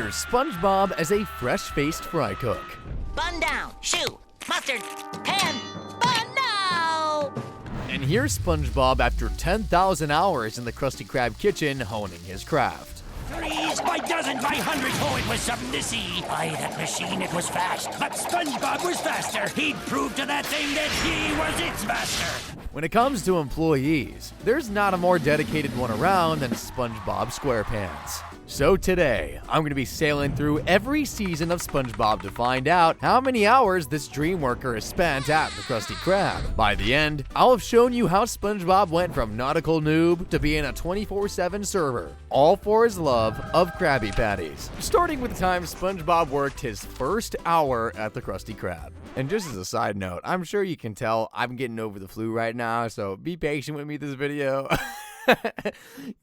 Enter SpongeBob as a fresh-faced fry cook. Bun down, shoe, mustard, pan, bun now! And here's SpongeBob after 10,000 hours in the Krusty Krab kitchen honing his craft. Threes by dozens by hundreds, oh, it was something to see. By that machine, it was fast, but SpongeBob was faster. He'd prove to that thing that he was its master. When it comes to employees, there's not a more dedicated one around than SpongeBob SquarePants. So today, I'm going to be sailing through every season of SpongeBob to find out how many hours this dream worker has spent at the Krusty Krab. By the end, I'll have shown you how SpongeBob went from nautical noob to being a 24/7 server, all for his love of Krabby Patties. Starting with the time SpongeBob worked his first hour at the Krusty Krab. And just as a side note, I'm sure you can tell I'm getting over the flu right now, so be patient with me this video.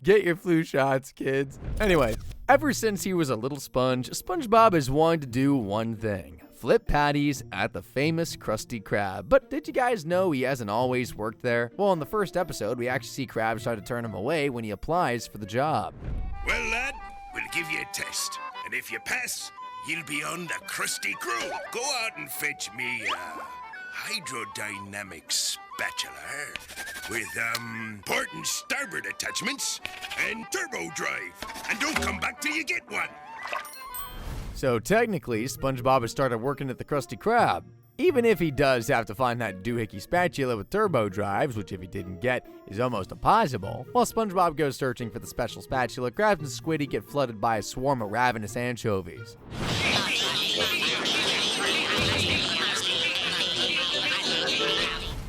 Get your flu shots, kids. Anyway, ever since he was a little sponge, SpongeBob has wanted to do one thing: flip patties at the famous Krusty Krab. But did you guys know he hasn't always worked there? Well, in the first episode, we actually see Krabs try to turn him away when he applies for the job. Well, lad, we'll give you a test. And if you pass, you'll be on the Krusty Crew. Go out and fetch me a hydrodynamic spatula with, port and starboard attachments and turbo drive. And don't come back till you get one. So technically, SpongeBob has started working at the Krusty Krab. Even if he does have to find that doohickey spatula with turbo drives, which if he didn't get is almost impossible, while SpongeBob goes searching for the special spatula, Krabs and Squiddy get flooded by a swarm of ravenous anchovies.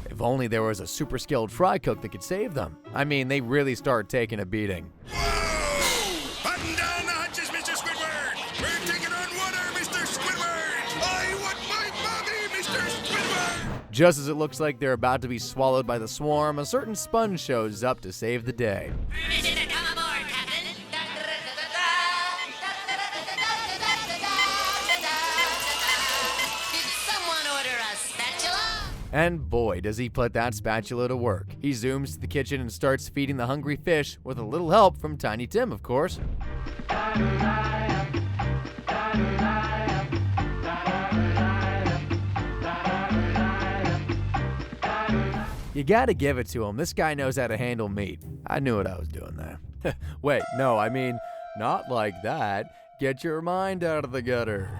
If only there was a super skilled fry cook that could save them. I mean, they really start taking a beating. Whoa! Button down the hatches, Mr. Squidward! We're taking on water, Mr. Squidward! I want my mommy, Mr. Squidward! Just as it looks like they're about to be swallowed by the swarm, a certain sponge shows up to save the day. Come aboard, Captain! Did someone order a spatula? And boy, does he put that spatula to work. He zooms to the kitchen and starts feeding the hungry fish, with a little help from Tiny Tim, of course. You gotta give it to him. This guy knows how to handle meat. I knew what I was doing there. Wait, no, I mean, not like that. Get your mind out of the gutter.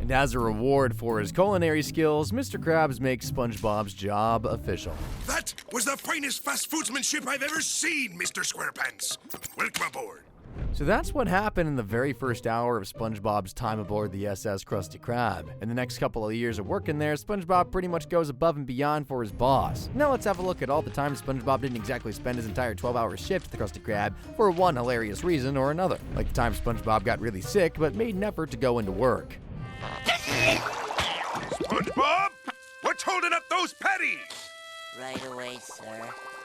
And as a reward for his culinary skills, Mr. Krabs makes SpongeBob's job official. That was the finest fast foodsmanship I've ever seen, Mr. Squarepants. Welcome aboard. So that's what happened in the very first hour of SpongeBob's time aboard the SS Krusty Krab. In the next couple of years of working there, SpongeBob pretty much goes above and beyond for his boss. Now let's have a look at all the time SpongeBob didn't exactly spend his entire 12-hour shift at the Krusty Krab for one hilarious reason or another. Like the time SpongeBob got really sick but made an effort to go into work. SpongeBob, what's holding up those patties? Right away, sir.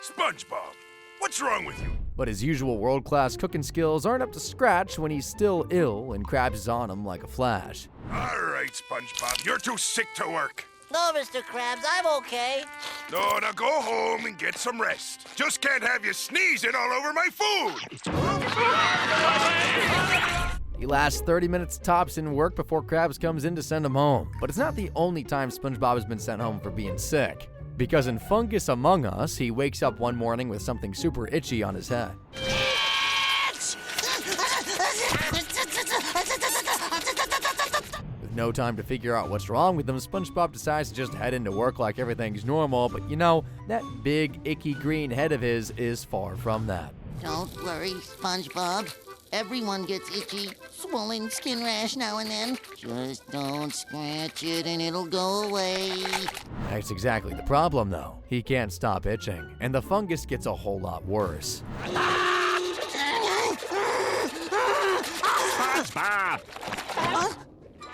SpongeBob, what's wrong with you? But his usual world-class cooking skills aren't up to scratch when he's still ill and Krabs is on him like a flash. All right, SpongeBob, you're too sick to work. No, Mr. Krabs, I'm okay. No, now go home and get some rest. Just can't have you sneezing all over my food. He lasts 30 minutes tops in work before Krabs comes in to send him home. But it's not the only time SpongeBob has been sent home for being sick. Because in Fungus Among Us, he wakes up one morning with something super itchy on his head. With no time to figure out what's wrong with him, SpongeBob decides to just head into work like everything's normal, but you know, that big, icky green head of his is far from that. Don't worry, SpongeBob. Everyone gets itchy, swollen skin rash now and then. Just don't scratch it and it'll go away. That's exactly the problem, though. He can't stop itching, and the fungus gets a whole lot worse. SpongeBob!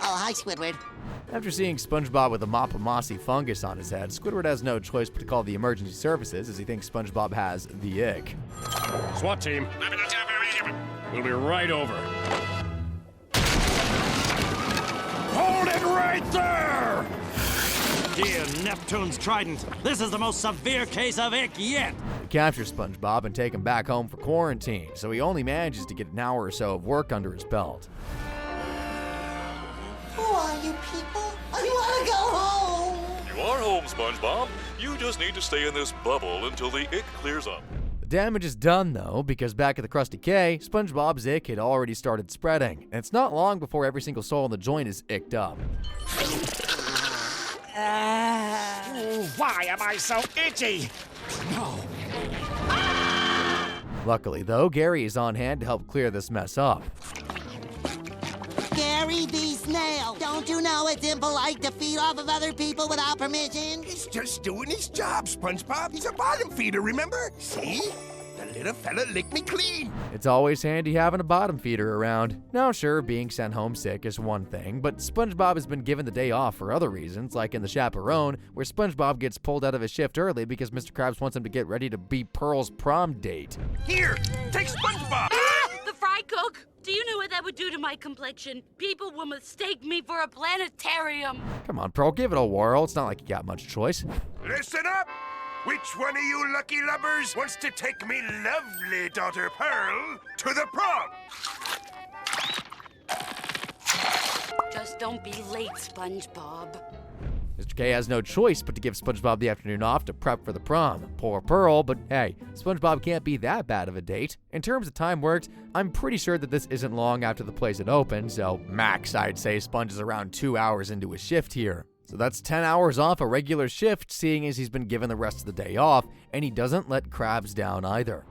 Oh, hi, Squidward. After seeing SpongeBob with a mop of mossy fungus on his head, Squidward has no choice but to call the emergency services as he thinks SpongeBob has the ick. SWAT team. We'll be right over. Hold it right there! Dear Neptune's trident, this is the most severe case of ick yet. captures SpongeBob and take him back home for quarantine, so he only manages to get an hour or so of work under his belt. Who are you people? I want to go home. You are home, SpongeBob. You just need to stay in this bubble until the ick clears up. The damage is done, though, because back at the Krusty K, SpongeBob's ick had already started spreading, and it's not long before every single soul in the joint is icked up. Why am I so itchy? No. Luckily, though, Gary is on hand to help clear this mess up. Gary the snail. Don't you know it's impolite to feed off of other people without permission? He's just doing his job, SpongeBob. He's a bottom feeder, remember? See? The little fella licked me clean. It's always handy having a bottom feeder around. Now, sure, being sent home sick is one thing, but SpongeBob has been given the day off for other reasons, like in The Chaperone, where SpongeBob gets pulled out of his shift early because Mr. Krabs wants him to get ready to be Pearl's prom date. Here, take SpongeBob. The fry cook? Do you know what that would do to my complexion? People will mistake me for a planetarium. Come on, Pearl, give it a whirl. It's not like you got much choice. Listen up. Which one of you lucky lubbers wants to take me lovely daughter Pearl to the prom? Just don't be late, SpongeBob. Mr. K has no choice but to give SpongeBob the afternoon off to prep for the prom. Poor Pearl, but hey, SpongeBob can't be that bad of a date. In terms of time worked, I'm pretty sure that this isn't long after the place had opened, so max I'd say Sponge is around 2 hours into his shift here. So that's 10 hours off a regular shift, seeing as he's been given the rest of the day off, and he doesn't let Krabs down either.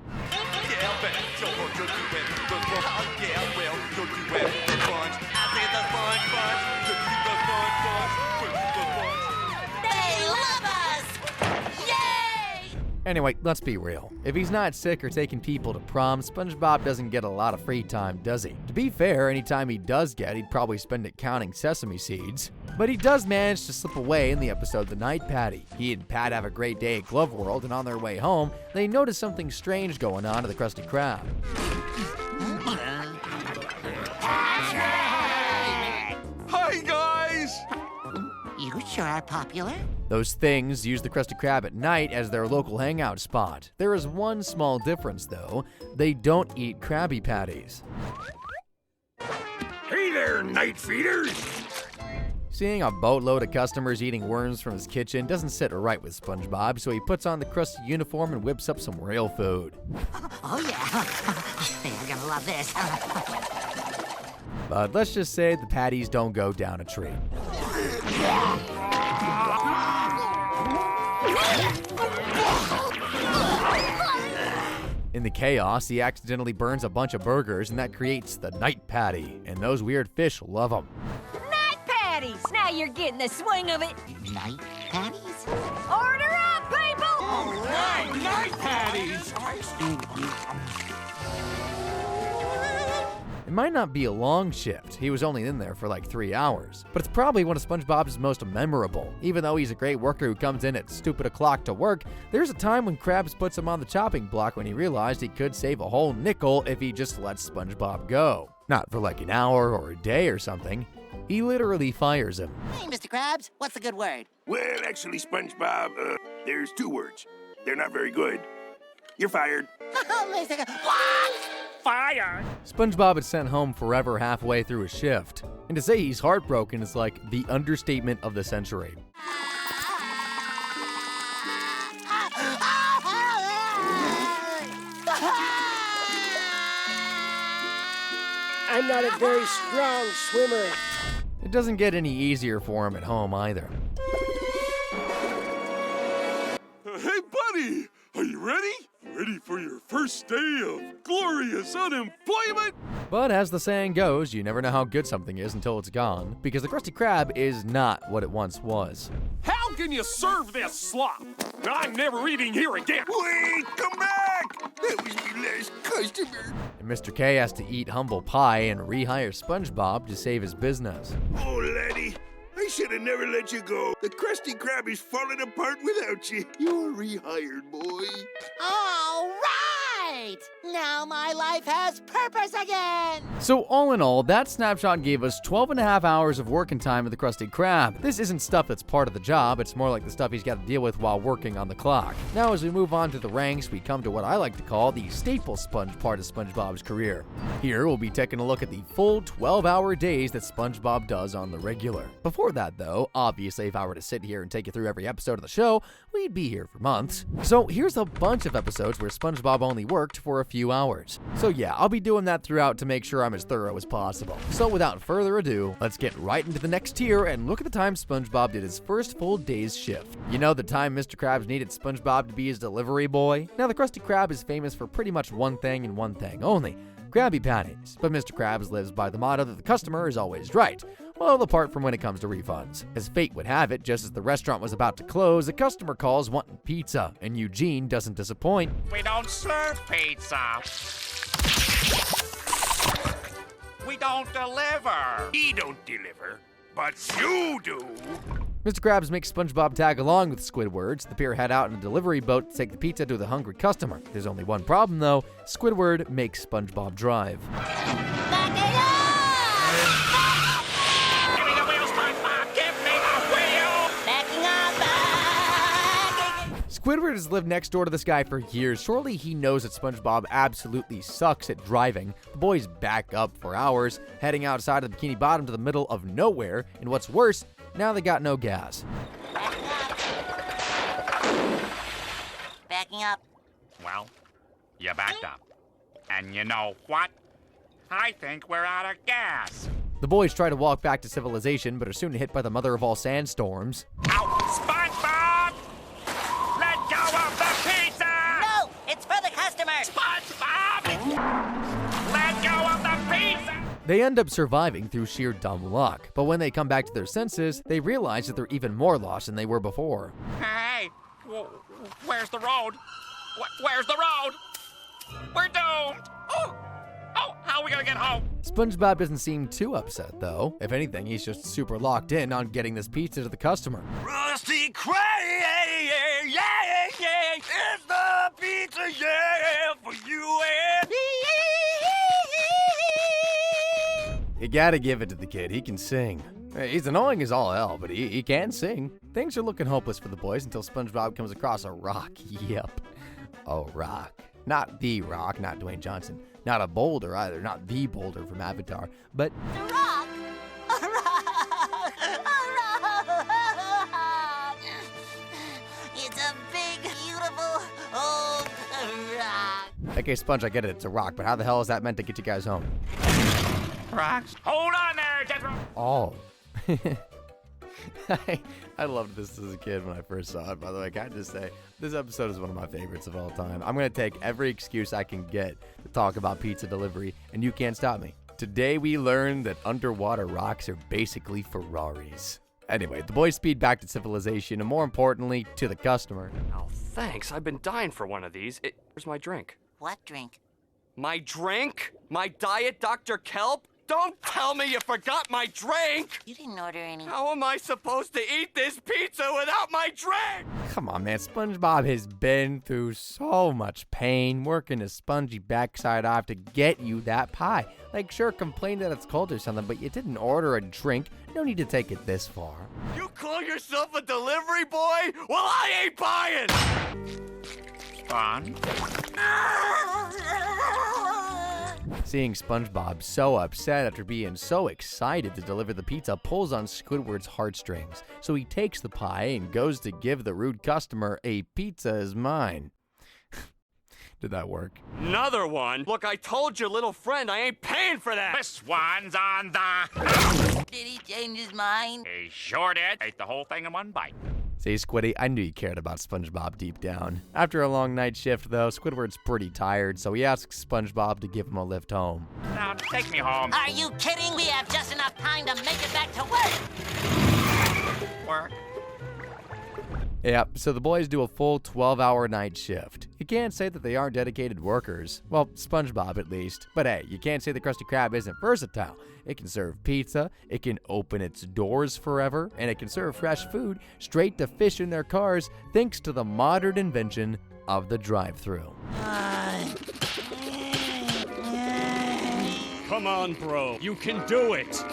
They love us! Yay! Anyway, let's be real. If he's not sick or taking people to prom, SpongeBob doesn't get a lot of free time, does he? To be fair, any time he does get, he'd probably spend it counting sesame seeds. But he does manage to slip away in the episode The Night Patty. He and Pat have a great day at Glove World, and on their way home, they notice something strange going on at the Krusty Krab. Hi, guys! You sure are popular. Those things use the Krusty Krab at night as their local hangout spot. There is one small difference, though. They don't eat Krabby Patties. Hey there, night feeders. Seeing a boatload of customers eating worms from his kitchen doesn't sit right with SpongeBob, so he puts on the Krusty uniform and whips up some real food. Oh, yeah. They're gonna love this. But let's just say the patties don't go down a tree. In the chaos, he accidentally burns a bunch of burgers, and that creates the Night Patty, and those weird fish love him. Night patties! Now you're getting the swing of it. Night patties? Order up, people! All right, night patties! It might not be a long shift. He was only in there for like 3 hours. But it's probably one of SpongeBob's most memorable. Even though he's a great worker who comes in at stupid o'clock to work, there's a time when Krabs puts him on the chopping block when he realized he could save a whole nickel if he just lets SpongeBob go. Not for like an hour or a day or something. He literally fires him. Hey, Mr. Krabs, what's the good word? Well, actually, SpongeBob, there's 2 words. They're not very good. You're fired. What? Fire! SpongeBob is sent home forever halfway through his shift. And to say he's heartbroken is like the understatement of the century. I'm not a very strong swimmer. It doesn't get any easier for him at home either. Hey, buddy! Are you ready? Ready for your first day of glorious unemployment? But as the saying goes, you never know how good something is until it's gone, because the Krusty Krab is not what it once was. How can you serve this slop? I'm never eating here again. Wait, come back! That was my last customer. And Mr. K has to eat humble pie and rehire SpongeBob to save his business. Oh, laddie, I should have never let you go. The Krusty Krab is falling apart without you. You're rehired, boy. All right! Great! Now my life has purpose again! So all in all, that snapshot gave us 12.5 hours of working time with the Krusty Krab. This isn't stuff that's part of the job, it's more like the stuff he's got to deal with while working on the clock. Now as we move on to the ranks, we come to what I like to call the staple sponge part of SpongeBob's career. Here we'll be taking a look at the full 12-hour days that SpongeBob does on the regular. Before that though, obviously if I were to sit here and take you through every episode of the show, we'd be here for months. So here's a bunch of episodes where SpongeBob only worked for a few hours. So yeah, I'll be doing that throughout to make sure I'm as thorough as possible. So without further ado, let's get right into the next tier and look at the time SpongeBob did his first full day's shift. You know, the time Mr. Krabs needed SpongeBob to be his delivery boy? Now the Krusty Krab is famous for pretty much one thing and one thing only: Krabby Patties. But Mr. Krabs lives by the motto that the customer is always right. Well, apart from when it comes to refunds. As fate would have it, just as the restaurant was about to close, a customer calls wanting pizza, and Eugene doesn't disappoint. We don't serve pizza. We don't deliver. He don't deliver, but you do. Mr. Krabs makes SpongeBob tag along with Squidward. The pair head out in a delivery boat to take the pizza to the hungry customer. There's only one problem though: Squidward makes SpongeBob drive. Back it up! Give me the wheels, SpongeBob. Give me the wheels. Backing up! Squidward has lived next door to this guy for years. Surely he knows that SpongeBob absolutely sucks at driving. The boys back up for hours, heading outside of the Bikini Bottom to the middle of nowhere, and what's worse, now they got no gas. Backing up. Well, you backed up. And you know what? I think we're out of gas. The boys try to walk back to civilization, but are soon hit by the mother of all sandstorms. Ow! SpongeBob! Let go of the pizza! No! It's for the customer! SpongeBob! Let go of the pizza! They end up surviving through sheer dumb luck, but when they come back to their senses, they realize that they're even more lost than they were before. Hey, where's the road? Where's the road? We're doomed! Oh, how are we gonna get home? SpongeBob doesn't seem too upset, though. If anything, he's just super locked in on getting this pizza to the customer. Krusty Krab, yeah, it's the pizza, yeah, for you and You gotta give it to the kid, he can sing. He's annoying as all hell, but he can sing. Things are looking hopeless for the boys until SpongeBob comes across a rock. Yep, a rock. Not the Rock, not Dwayne Johnson. Not a boulder either, not the boulder from Avatar, but The rock! A rock! A rock! It's a big, beautiful, old rock. okay, Sponge, I get it, it's a rock, but how the hell is that meant to get you guys home? Rocks. Hold on there, Jethro. Oh. I loved this as a kid when I first saw it, by the way. Can I just say, this episode is one of my favorites of all time. I'm going to take every excuse I can get to talk about pizza delivery, and you can't stop me. Today we learned that underwater rocks are basically Ferraris. Anyway, the boys speed back to civilization, and more importantly, to the customer. Oh, thanks. I've been dying for one of these. Where's my drink? What drink? My drink? My Diet Dr. Kelp? Don't tell me you forgot my drink! You didn't order any. How am I supposed to eat this pizza without my drink? Come on, man. SpongeBob has been through so much pain working his spongy backside off to get you that pie. Like, sure, complain that it's cold or something, but you didn't order a drink. No need to take it this far. You call yourself a delivery boy? Well, I ain't buying! Fun. Seeing SpongeBob so upset after being so excited to deliver the pizza pulls on Squidward's heartstrings. So he takes the pie and goes to give the rude customer a pizza is mine. Did that work? Another one? Look, I told your little friend I ain't paying for that! This one's on the... Did he change his mind? He sure did. Ate the whole thing in one bite. See, Squiddy, I knew you cared about SpongeBob deep down. After a long night shift, though, Squidward's pretty tired, so he asks SpongeBob to give him a lift home. Now, take me home. Are you kidding? We have just enough time to make it back to work. Work. Yep, so the boys do a full 12-hour night shift. You can't say that they aren't dedicated workers. Well, SpongeBob at least. But hey, you can't say the Krusty Krab isn't versatile. It can serve pizza, it can open its doors forever, and it can serve fresh food straight to fish in their cars thanks to the modern invention of the drive-thru. Come on, bro. You can do it.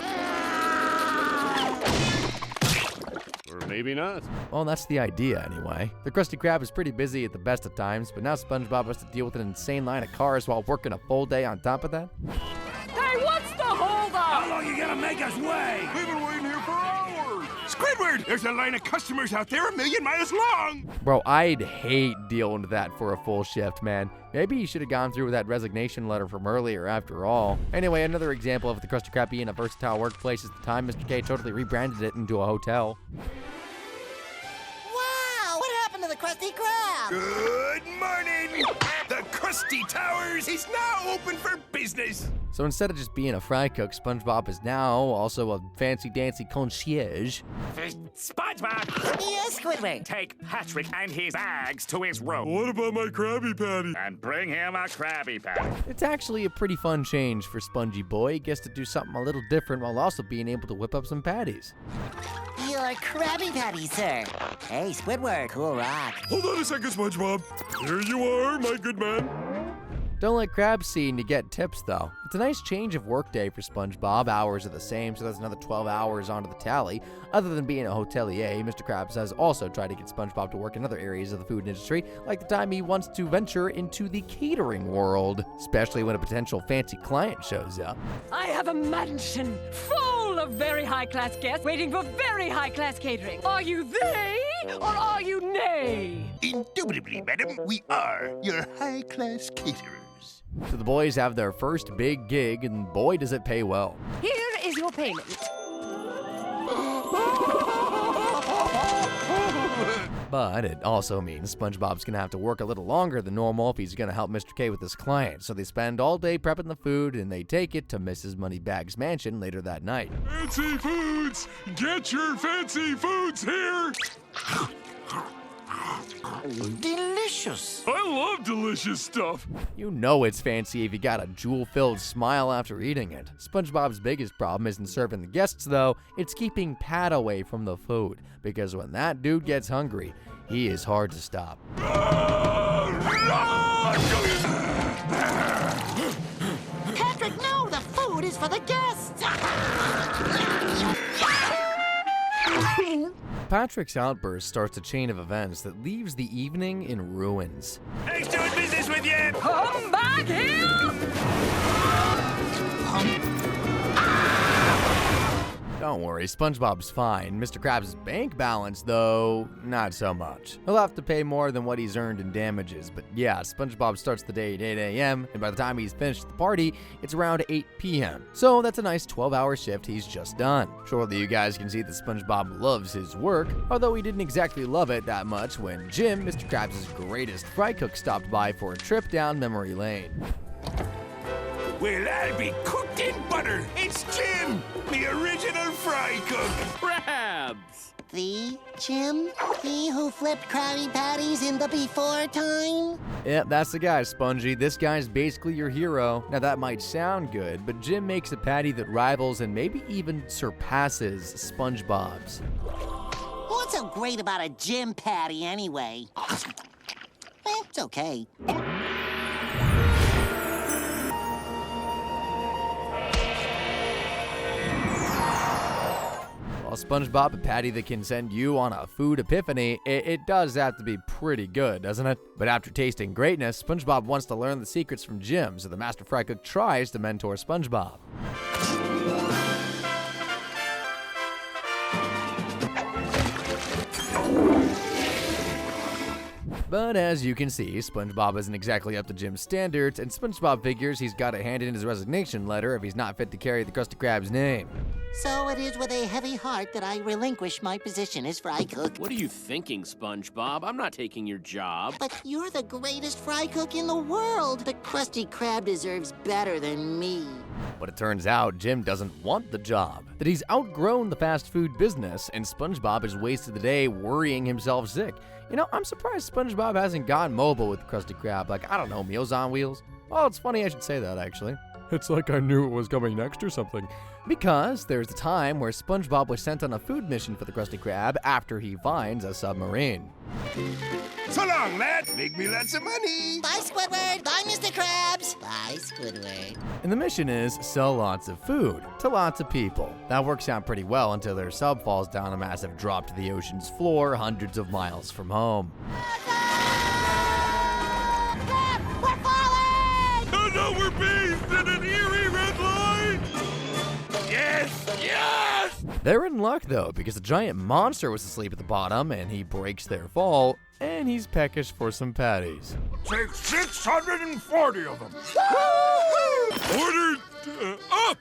Or maybe not. Well, that's the idea anyway. The Krusty Krab is pretty busy at the best of times, but now SpongeBob has to deal with an insane line of cars while working a full day on top of that. Hey, what's the holdup? How long you gonna make us wait? We've been waiting here for hours. Squidward, there's a line of customers out there 1,000,000 miles long. Bro, I'd hate dealing with that for a full shift, man. Maybe you should have gone through with that resignation letter from earlier after all. Anyway, another example of the Krusty Krab being a versatile workplace is the time Mr. K totally rebranded it into a hotel. Wow, what happened to the Krusty Krab? Good morning! The Krusty Towers is now open for business. So instead of just being a fry cook, SpongeBob is now also a fancy-dancy concierge. SpongeBob! Yes, Squidward. Take Patrick and his bags to his room. What about my Krabby Patty? And bring him a Krabby Patty. It's actually a pretty fun change for Spongy Boy. He gets to do something a little different while also being able to whip up some patties. Your Krabby Patty, sir. Hey, Squidward, cool rock. Hold on a second, SpongeBob. Here you are, my good man. Don't let Krabs see and you get tips, though. It's a nice change of workday for SpongeBob. Hours are the same, so that's another 12 hours onto the tally. Other than being a hotelier, Mr. Krabs has also tried to get SpongeBob to work in other areas of the food industry, like the time he wants to venture into the catering world, especially when a potential fancy client shows up. I have a mansion full of very high-class guests waiting for very high-class catering. Are you they or are you nay? Indubitably, madam, we are your high-class caterers. So the boys have their first big gig, and boy, does it pay well. Here is your payment. But it also means SpongeBob's gonna have to work a little longer than normal if he's gonna help Mr. K with his client. So they spend all day prepping the food, and they take it to Mrs. Moneybags' mansion later that night. Fancy foods! Get your fancy foods here! Delicious. I love delicious stuff. You know it's fancy if you got a jewel-filled smile after eating it. SpongeBob's biggest problem isn't serving the guests, though. It's keeping Pat away from the food, because when that dude gets hungry, he is hard to stop. Patrick, no, the food is for the guests. Patrick's outburst starts a chain of events that leaves the evening in ruins. Nice doing business with you. Come back here! Don't worry, SpongeBob's fine. Mr. Krabs' bank balance, though, not so much. He'll have to pay more than what he's earned in damages, but yeah, SpongeBob starts the day at 8 a.m., and by the time he's finished the party, it's around 8 p.m. So that's a nice 12-hour shift he's just done. Surely you guys can see that SpongeBob loves his work, although he didn't exactly love it that much when Jim, Mr. Krabs' greatest fry cook, stopped by for a trip down memory lane. Well, I'll be cooked in butter. It's Jim, the original fry cook. Crabs. The Jim? He who flipped Krabby Patties in the before time? Yep, that's the guy, Spongy. This guy's basically your hero. Now that might sound good, but Jim makes a patty that rivals and maybe even surpasses SpongeBob's. What's so great about a Jim patty anyway? It's okay. While SpongeBob a patty that can send you on a food epiphany, it does have to be pretty good, doesn't it? But after tasting greatness, SpongeBob wants to learn the secrets from Jim, so the Master Fry Cook tries to mentor SpongeBob. But as you can see, SpongeBob isn't exactly up to Jim's standards, and SpongeBob figures he's got to hand in his resignation letter if he's not fit to carry the Krusty Krab's name. So it is with a heavy heart that I relinquish my position as fry cook. What are you thinking, SpongeBob? I'm not taking your job. But you're the greatest fry cook in the world. The Krusty Krab deserves better than me. But it turns out Jim doesn't want the job, that he's outgrown the fast food business, and SpongeBob has wasted the day worrying himself sick. You know, I'm surprised SpongeBob hasn't gone mobile with Krusty Krab, like, I don't know, Meals on Wheels. Oh, it's funny I should say that, actually. It's like I knew it was coming next or something. Because there's a time where SpongeBob was sent on a food mission for the Krusty Krab after he finds a submarine. So long, lad. Make me lots of money. Bye, Squidward. Bye, Mr. Krabs. Bye, Squidward. Squidward. And the mission is sell lots of food to lots of people. That works out pretty well until their sub falls down a massive drop to the ocean's floor hundreds of miles from home. We're falling! Oh no, we're bathed in an eerie red light! Yes, yes! They're in luck though, because a giant monster was asleep at the bottom and he breaks their fall, and he's peckish for some patties. Take 640 of them. Order up!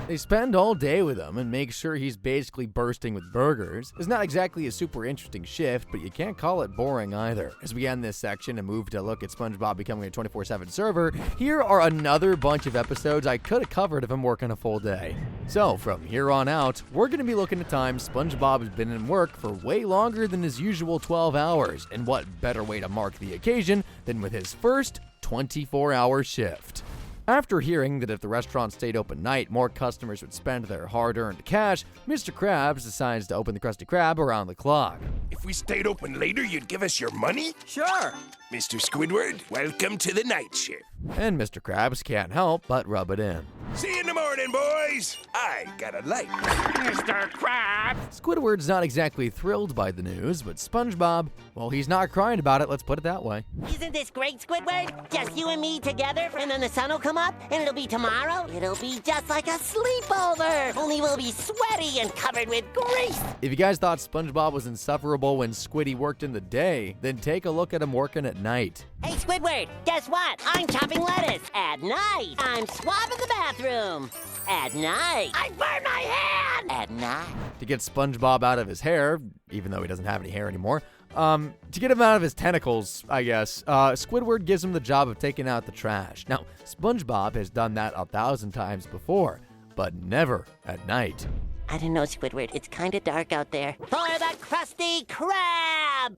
They spend all day with him and make sure he's basically bursting with burgers. It's not exactly a super interesting shift, but you can't call it boring either. As we end this section and move to look at SpongeBob becoming a 24/7 server, here are another bunch of episodes I could have covered if I'm working a full day. So from here on out, we're going to be looking at times SpongeBob has been in work for way longer than his usual 12 hours, and what better way to mark the occasion than with his first 24-hour shift. After hearing that if the restaurant stayed open night, more customers would spend their hard-earned cash, Mr. Krabs decides to open the Krusty Krab around the clock. If we stayed open later, you'd give us your money? Sure. Mr. Squidward, welcome to the night shift. And Mr. Krabs can't help but rub it in. See you in the morning, boys. I got a light. Mr. Krab! Squidward's not exactly thrilled by the news, but SpongeBob, well, he's not crying about it, let's put it that way. Isn't this great, Squidward? Just you and me together, and then the sun will come up, and it'll be tomorrow. It'll be just like a sleepover, only we'll be sweaty and covered with grease. If you guys thought SpongeBob was insufferable when Squiddy worked in the day, then take a look at him working at night. Hey, Squidward, guess what? I'm chopping lettuce at night. I'm swabbing the bathroom at night. I burned my hand at night. To get SpongeBob out of his hair, even though he doesn't have any hair anymore, to get him out of his tentacles, I guess, Squidward gives him the job of taking out the trash. Now, SpongeBob has done that 1,000 times before, but never at night. I don't know, Squidward. It's kind of dark out there. For the Krusty Krab!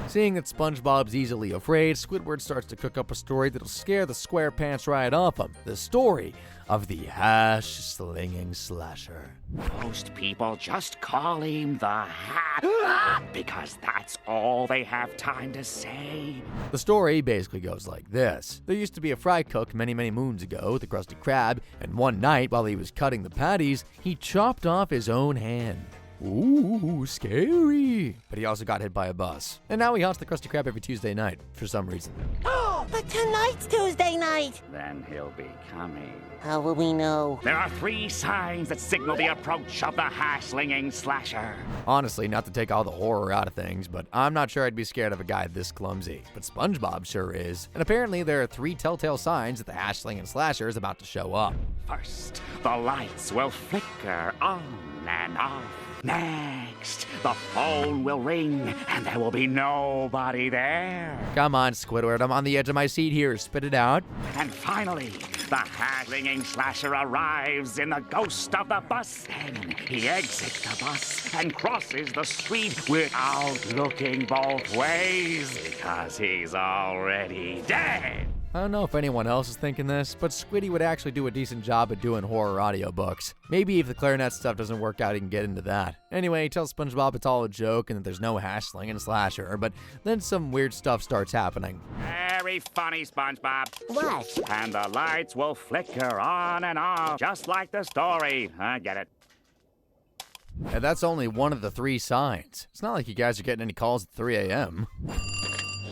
Seeing that SpongeBob's easily afraid, Squidward starts to cook up a story that'll scare the SquarePants right off him. The story of the hash-slinging slasher. Most people just call him the Hat because that's all they have time to say. The story basically goes like this. There used to be a fry cook many, many moons ago, the Krusty Krab, and one night while he was cutting the patties, he chopped off his own hand. Ooh, scary. But he also got hit by a bus. And now he haunts the Krusty Krab every Tuesday night, for some reason. Oh, but tonight's Tuesday night. Then he'll be coming. How will we know? There are 3 signs that signal the approach of the hash-slinging slasher. Honestly, not to take all the horror out of things, but I'm not sure I'd be scared of a guy this clumsy. But SpongeBob sure is. And apparently there are 3 telltale signs that the hash-slinging slasher is about to show up. First, the lights will flicker on and off. Next, the phone will ring, and there will be nobody there. Come on, Squidward, I'm on the edge of my seat here. Spit it out. And finally, the hash-slinging slasher arrives in the ghost of the bus. Then he exits the bus and crosses the street without looking both ways, because he's already dead. I don't know if anyone else is thinking this, but Squiddy would actually do a decent job at doing horror audiobooks. Maybe if the clarinet stuff doesn't work out, he can get into that. Anyway, he tells SpongeBob it's all a joke and that there's no hash-slinging slasher, but then some weird stuff starts happening. Very funny, SpongeBob. What? And the lights will flicker on and off, just like the story. I get it. And that's only one of the 3 signs. It's not like you guys are getting any calls at 3 a.m.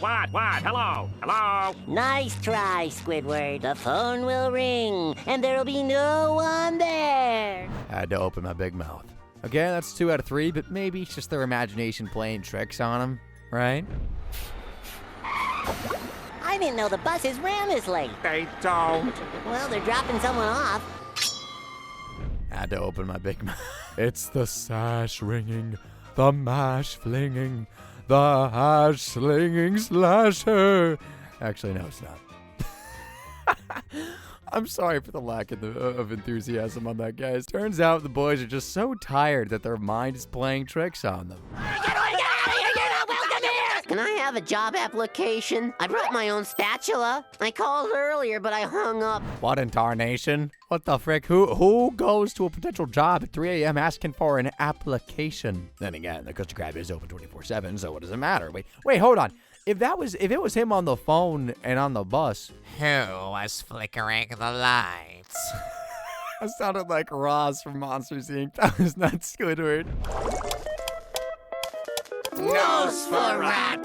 What? Hello? Hello? Nice try, Squidward. The phone will ring, and there'll be no one there. Had to open my big mouth. Okay, that's 2 out of 3, but maybe it's just their imagination playing tricks on them, right? I didn't know the buses ran this late. They don't. Well, they're dropping someone off. Had to open my big mouth. It's the sash ringing, the mash flinging, the hash-slinging slasher. Actually, no, it's not. I'm sorry for the lack of enthusiasm on that, guys. Turns out the boys are just so tired that their mind is playing tricks on them. Can Can I have a job application? I brought my own spatula. I called earlier, but I hung up. What in tarnation? What the frick? Who goes to a potential job at 3 a.m. asking for an application? Then again, the Krusty Krab is open 24/7, so what does it matter? Wait, hold on. If it was him on the phone and on the bus, who was flickering the lights? That sounded like Ross from Monsters Inc. That was not Squidward. Nosferatu!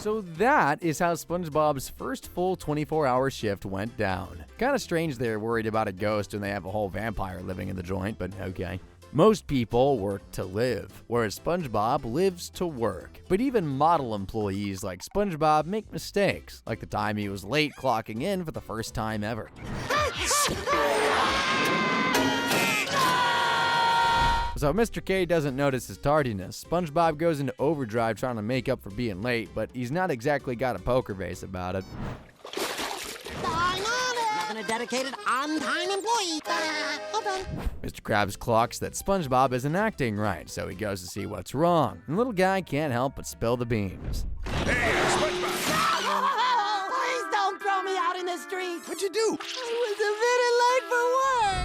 So that is how SpongeBob's first full 24-hour shift went down. Kind of strange they're worried about a ghost when they have a whole vampire living in the joint, but okay. Most people work to live, whereas SpongeBob lives to work. But even model employees like SpongeBob make mistakes, like the time he was late clocking in for the first time ever. So Mr. K doesn't notice his tardiness. SpongeBob goes into overdrive trying to make up for being late, but he's not exactly got a poker face about it. I'm on it! Nothing a dedicated, on-time employee. All done. Mr. Krabs clocks that SpongeBob isn't acting right, so he goes to see what's wrong. And the little guy can't help but spill the beans. Hey, SpongeBob! Please don't throw me out in the street. What'd you do? I was a bit late for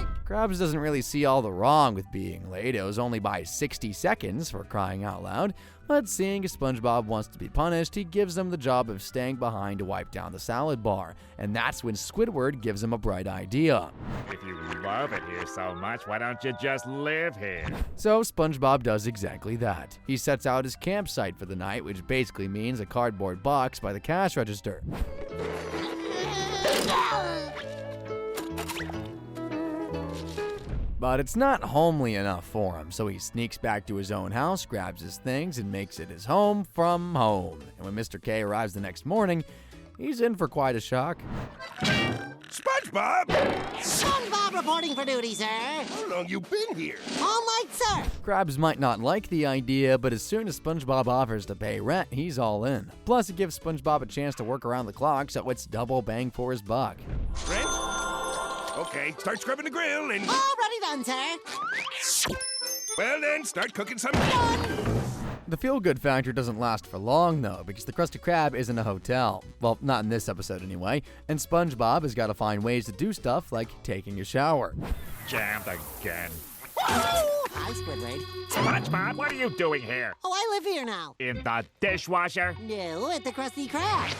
work. Krabs doesn't really see all the wrong with being late. It was only by 60 seconds, for crying out loud. But seeing as SpongeBob wants to be punished, he gives him the job of staying behind to wipe down the salad bar. And that's when Squidward gives him a bright idea. If you love it here so much, why don't you just live here? So SpongeBob does exactly that. He sets out his campsite for the night, which basically means a cardboard box by the cash register. But it's not homely enough for him, so he sneaks back to his own house, grabs his things, and makes it his home from home. And when Mr. K arrives the next morning, he's in for quite a shock. SpongeBob! SpongeBob reporting for duty, sir. How long you been here? All night, sir. Krabs might not like the idea, but as soon as SpongeBob offers to pay rent, he's all in. Plus, it gives SpongeBob a chance to work around the clock, so it's double bang for his buck. Rent? Okay, start scrubbing the grill and... Already done, sir. Well then, start cooking some... The feel-good factor doesn't last for long, though, because the Krusty Krab is in a hotel. Well, not in this episode anyway, and SpongeBob has got to find ways to do stuff like taking a shower. Jammed again. Hi, Squidward. SpongeBob, what are you doing here? Oh, I live here now. In the dishwasher? No, at the Krusty Krab.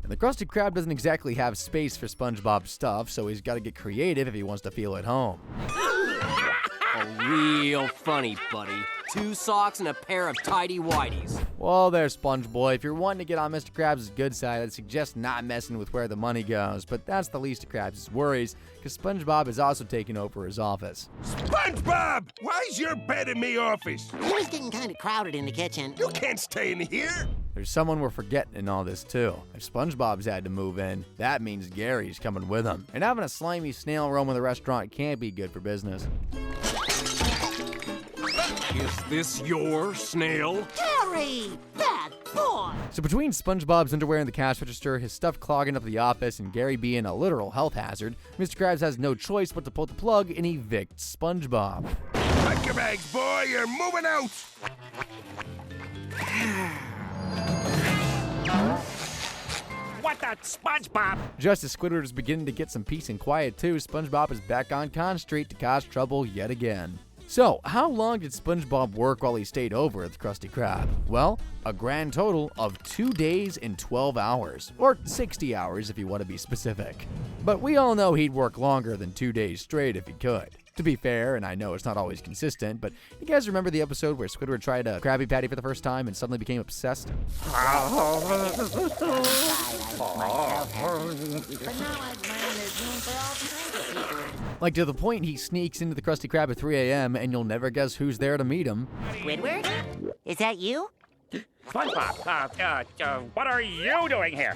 And the Krusty Krab doesn't exactly have space for SpongeBob's stuff, so he's got to get creative if he wants to feel at home. Oh, real funny, buddy. 2 socks and a pair of tidy-whities. Well, there, SpongeBob. If you're wanting to get on Mr. Krabs' good side, I'd suggest not messing with where the money goes. But that's the least of Krabs' worries, because SpongeBob is also taking over his office. SpongeBob! Why's your bed in me office? It was getting kind of crowded in the kitchen. You can't stay in here. There's someone we're forgetting in all this, too. If SpongeBob's had to move in, that means Gary's coming with him. And having a slimy snail roaming the restaurant can't be good for business. Is this your snail? Gary, bad boy. So between SpongeBob's underwear in the cash register, his stuff clogging up the office, and Gary being a literal health hazard, Mr. Krabs has no choice but to pull the plug and evict SpongeBob. Pack your bags, boy. You're moving out. What the SpongeBob? Just as Squidward is beginning to get some peace and quiet too, SpongeBob is back on Con Street to cause trouble yet again. So, how long did SpongeBob work while he stayed over at the Krusty Krab? Well, a grand total of 2 days and 12 hours, or 60 hours if you want to be specific. But we all know he'd work longer than 2 days straight if he could. To be fair, and I know it's not always consistent, but you guys remember the episode where Squidward tried a Krabby Patty for the first time and suddenly became obsessed? But now I've learned there's room for all kinds of people. Like to the point he sneaks into the Krusty Krab at 3 a.m. and you'll never guess who's there to meet him. Squidward? Is that you? SpongeBob, what are you doing here?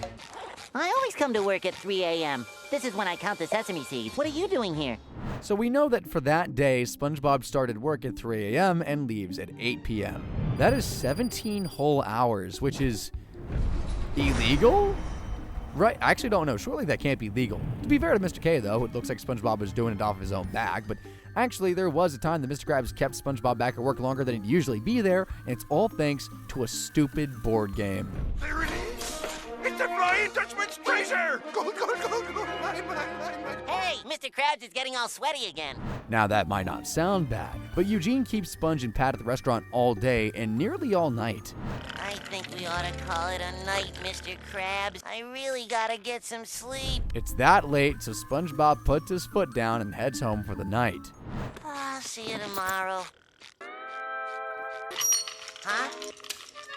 I always come to work at 3 a.m. This is when I count the sesame seeds. What are you doing here? So we know that for that day, SpongeBob started work at 3 a.m. and leaves at 8 p.m. That is 17 whole hours, which is illegal? Right, I actually don't know. Surely that can't be legal. To be fair to Mr. K, though, it looks like SpongeBob is doing it off his own back, but Actually, there was a time that Mr. Krabs kept SpongeBob back at work longer than he'd usually be there, and it's all thanks to a stupid board game. There it is! It's the Flying Dutchman's treasure! Go! Hey, Mr. Krabs is getting all sweaty again. Now that might not sound bad, but Eugene keeps Sponge and Pat at the restaurant all day and nearly all night. I think we ought to call it a night, Mr. Krabs. I really gotta get some sleep. It's that late, so SpongeBob puts his foot down and heads home for the night. See you tomorrow. Huh?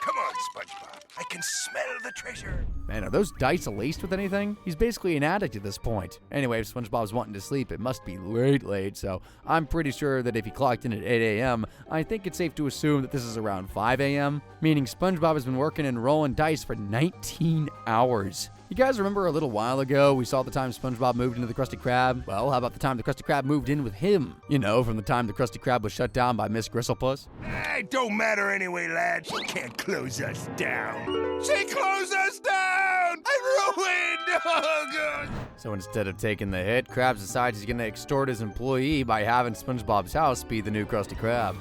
Come on, SpongeBob. I can smell the treasure. Man, are those dice laced with anything? He's basically an addict at this point. Anyway, if SpongeBob's wanting to sleep, it must be late, so I'm pretty sure that if he clocked in at 8 a.m., I think it's safe to assume that this is around 5 a.m., meaning SpongeBob has been working and rolling dice for 19 hours. You guys remember a little while ago we saw the time SpongeBob moved into the Krusty Krab? Well, how about the time the Krusty Krab moved in with him? You know, from the time the Krusty Krab was shut down by Miss Gristlepuss? It don't matter anyway, lad. She can't close us down. She closed us down! I'm ruined! Oh, God! So instead of taking the hit, Krabs decides he's gonna extort his employee by having SpongeBob's house be the new Krusty Krab.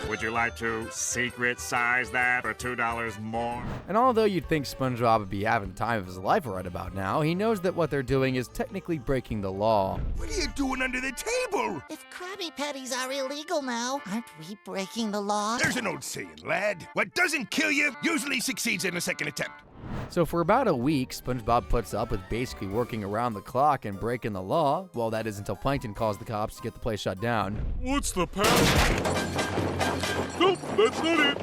Would you like to secret size that for $2 more? And although you'd think SpongeBob would be having the time of his life right about now, he knows that what they're doing is technically breaking the law. What are you doing under the table? If Krabby Patties are illegal now, aren't we breaking the law? There's an old saying, lad. What doesn't kill you usually succeeds in a second attempt. So for about a week, SpongeBob puts up with basically working around the clock and breaking the law. Well, that is until Plankton calls the cops to get the place shut down. What's the pass? Nope, that's not it.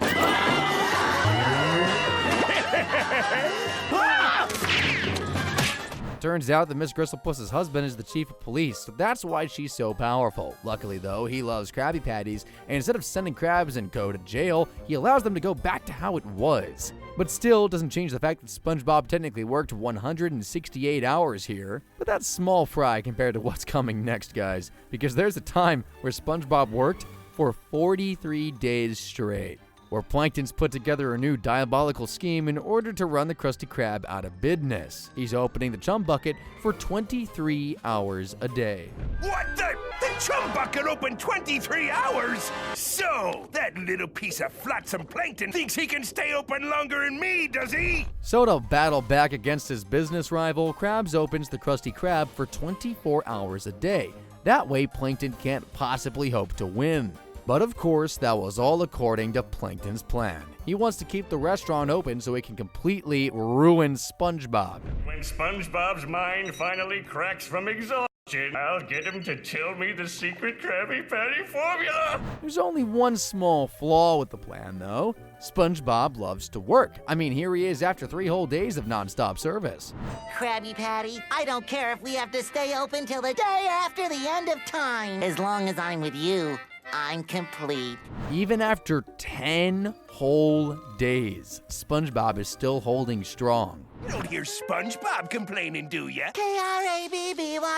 Turns out that Miss Gristlepuss's husband is the chief of police, so that's why she's so powerful. Luckily, though, he loves Krabby Patties, and instead of sending Krabs and Co. to jail, he allows them to go back to how it was. But still doesn't change the fact that SpongeBob technically worked 168 hours here. But that's small fry compared to what's coming next, guys, because there's a time where SpongeBob worked for 43 days straight, where Plankton's put together a new diabolical scheme in order to run the Krusty Krab out of business. He's opening the chum bucket for 23 hours a day. What the? The chum bucket opened 23 hours? So, that little piece of flotsam Plankton thinks he can stay open longer than me, does he? So to battle back against his business rival, Krabs opens the Krusty Krab for 24 hours a day. That way, Plankton can't possibly hope to win. But of course, that was all according to Plankton's plan. He wants to keep the restaurant open so he can completely ruin SpongeBob. When SpongeBob's mind finally cracks from exhaustion, I'll get him to tell me the secret Krabby Patty formula. There's only one small flaw with the plan, though. SpongeBob loves to work. I mean, here he is after 3 whole days of non-stop service. Krabby Patty, I don't care if we have to stay open till the day after the end of time. As long as I'm with you, I'm complete. Even after 10 whole days, SpongeBob is still holding strong. You don't hear SpongeBob complaining, do ya? Krabbypatty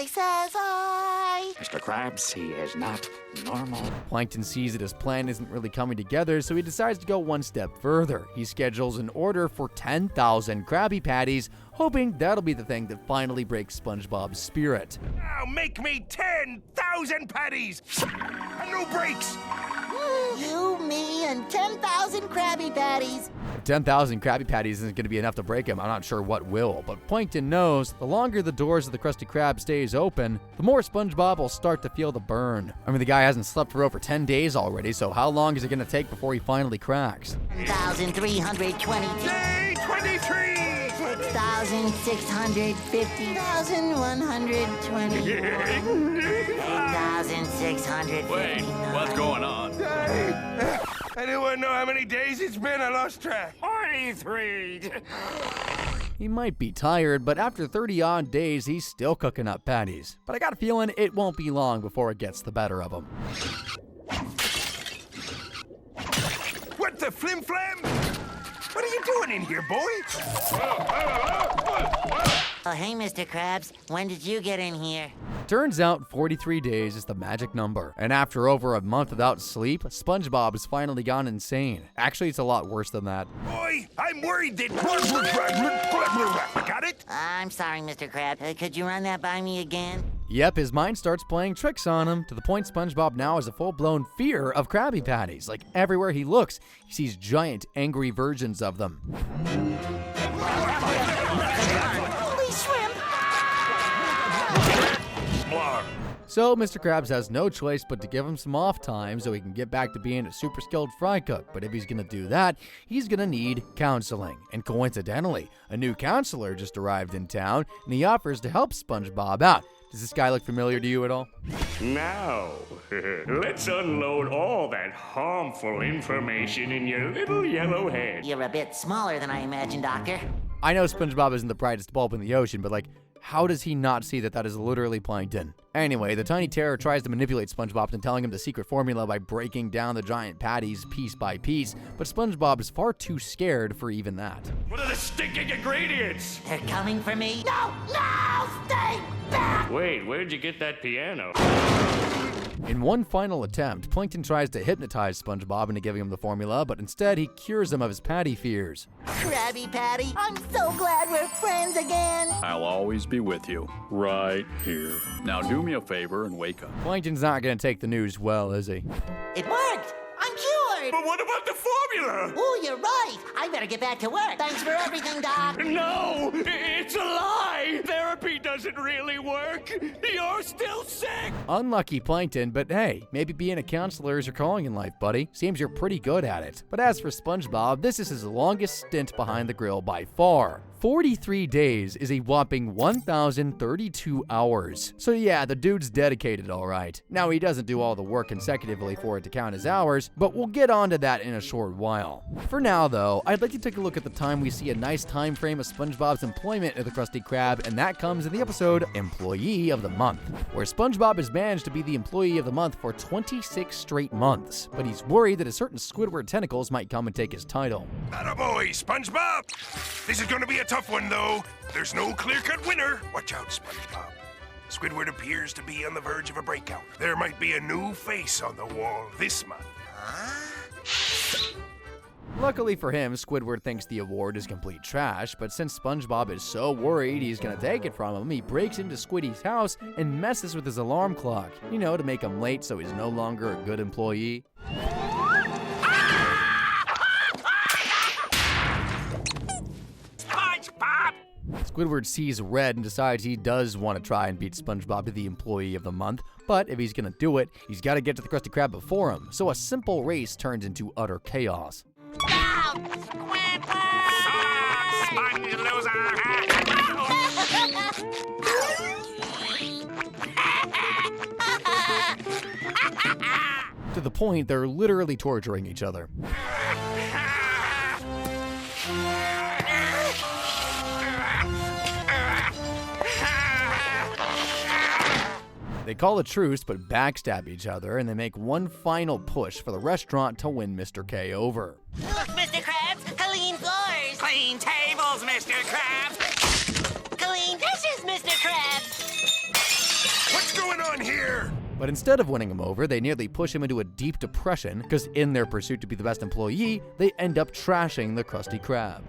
says I. Mr. Krabs, he is not normal. Plankton sees that his plan isn't really coming together, so he decides to go one step further. He schedules an order for 10,000 Krabby Patties, hoping that'll be the thing that finally breaks SpongeBob's spirit. Now make me 10,000 patties! And no breaks! You, me, and 10,000 Krabby Patties. If 10,000 Krabby Patties isn't going to be enough to break him, I'm not sure what will. But Plankton knows the longer the doors of the Krusty Krab stays open, the more SpongeBob will start to feel the burn. I mean, the guy hasn't slept for over 10 days already, so how long is it going to take before he finally cracks? 1,322. Day 23! 6,650. 1,120. 8,650. Wait, what's going on? I didn't want to know how many days it's been. I lost track. 43! He might be tired, but after 30-odd days, he's still cooking up patties. But I got a feeling it won't be long before it gets the better of him. What the flim-flam? What are you doing in here, boy? Oh, hey, Mr. Krabs. When did you get in here? Turns out 43 days is the magic number, and after over a month without sleep, SpongeBob has finally gone insane. Actually, it's a lot worse than that. Boy, I'm worried that... Got it? I'm sorry, Mr. Krab. Could you run that by me again? Yep, his mind starts playing tricks on him, to the point SpongeBob now has a full-blown fear of Krabby Patties. Like, everywhere he looks, he sees giant, angry versions of them. Holy shrimp! So Mr. Krabs has no choice but to give him some off time so he can get back to being a super skilled fry cook. But if he's gonna do that, he's gonna need counseling. And coincidentally, a new counselor just arrived in town, and he offers to help SpongeBob out. Does this guy look familiar to you at all? Now, let's unload all that harmful information in your little yellow head. You're a bit smaller than I imagined, Doctor. I know SpongeBob isn't the brightest bulb in the ocean, but like, how does he not see that that is literally plankton? Anyway, the tiny terror tries to manipulate SpongeBob into telling him the secret formula by breaking down the giant patties piece by piece, but SpongeBob is far too scared for even that. What are the stinking ingredients? They're coming for me. No! No! Stay back! Wait, where'd you get that piano? In one final attempt, Plankton tries to hypnotize SpongeBob into giving him the formula, but instead he cures him of his patty fears. Krabby Patty, I'm so glad we're friends again. I'll always be with you, right here. Now do me a favor and wake up. Plankton's not gonna take the news well, is he? It worked! I'm cured! But what about the formula? Oh, you're right. I better get back to work. Thanks for everything, Doc. No! It's a lie! Therapy doesn't really work! You're still sick! Unlucky, Plankton, but hey, maybe being a counselor is your calling in life, buddy. Seems you're pretty good at it. But as for SpongeBob, this is his longest stint behind the grill by far. 43 days is a whopping 1,032 hours. So yeah, the dude's dedicated, alright. Now he doesn't do all the work consecutively for it to count as hours, but we'll get onto that in a short while. For now though, I'd like to take a look at the time we see a nice time frame of SpongeBob's employment at the Krusty Krab, and that comes in the episode Employee of the Month, where SpongeBob has managed to be the Employee of the Month for 26 straight months, but he's worried that a certain Squidward tentacles might come and take his title. Attaboy, SpongeBob! This is gonna be a tough one, though. There's no clear-cut winner. Watch out, SpongeBob. Squidward appears to be on the verge of a breakout. There might be a new face on the wall this month. Luckily for him, Squidward thinks the award is complete trash, but since SpongeBob is so worried he's gonna take it from him, he breaks into Squiddy's house and messes with his alarm clock. You know, to make him late so he's no longer a good employee. Squidward sees red and decides he does want to try and beat SpongeBob to the Employee of the Month, but if he's gonna do it, he's gotta get to the Krusty Krab before him, so a simple race turns into utter chaos. Sponge loser! To the point they're literally torturing each other. They call a truce but backstab each other, and they make one final push for the restaurant to win Mr. K over. Look, Mr. Krabs, clean floors. Clean tables, Mr. Krabs! Clean dishes, Mr. Krabs. What's going on here? But instead of winning him over, they nearly push him into a deep depression, because in their pursuit to be the best employee, they end up trashing the Krusty Krab.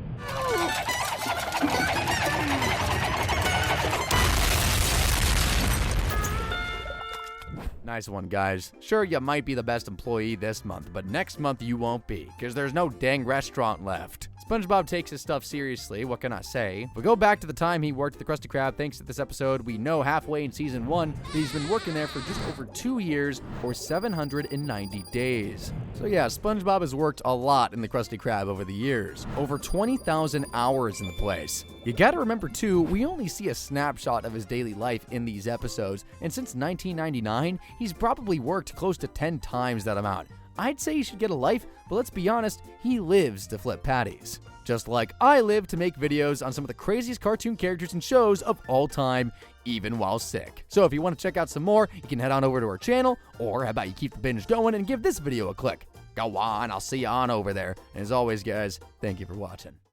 Nice one, guys. Sure, you might be the best employee this month, but next month you won't be, because there's no dang restaurant left. SpongeBob takes his stuff seriously, what can I say? If we go back to the time he worked at the Krusty Krab, thanks to this episode, we know halfway in season 1 that he's been working there for just over 2 years, or 790 days. So yeah, SpongeBob has worked a lot in the Krusty Krab over the years. Over 20,000 hours in the place. You gotta remember too, we only see a snapshot of his daily life in these episodes, and since 1999, he's probably worked close to 10 times that amount. I'd say he should get a life, but let's be honest, he lives to flip patties. Just like I live to make videos on some of the craziest cartoon characters and shows of all time, even while sick. So if you want to check out some more, you can head on over to our channel, or how about you keep the binge going and give this video a click. Go on, I'll see you on over there. And as always, guys, thank you for watching.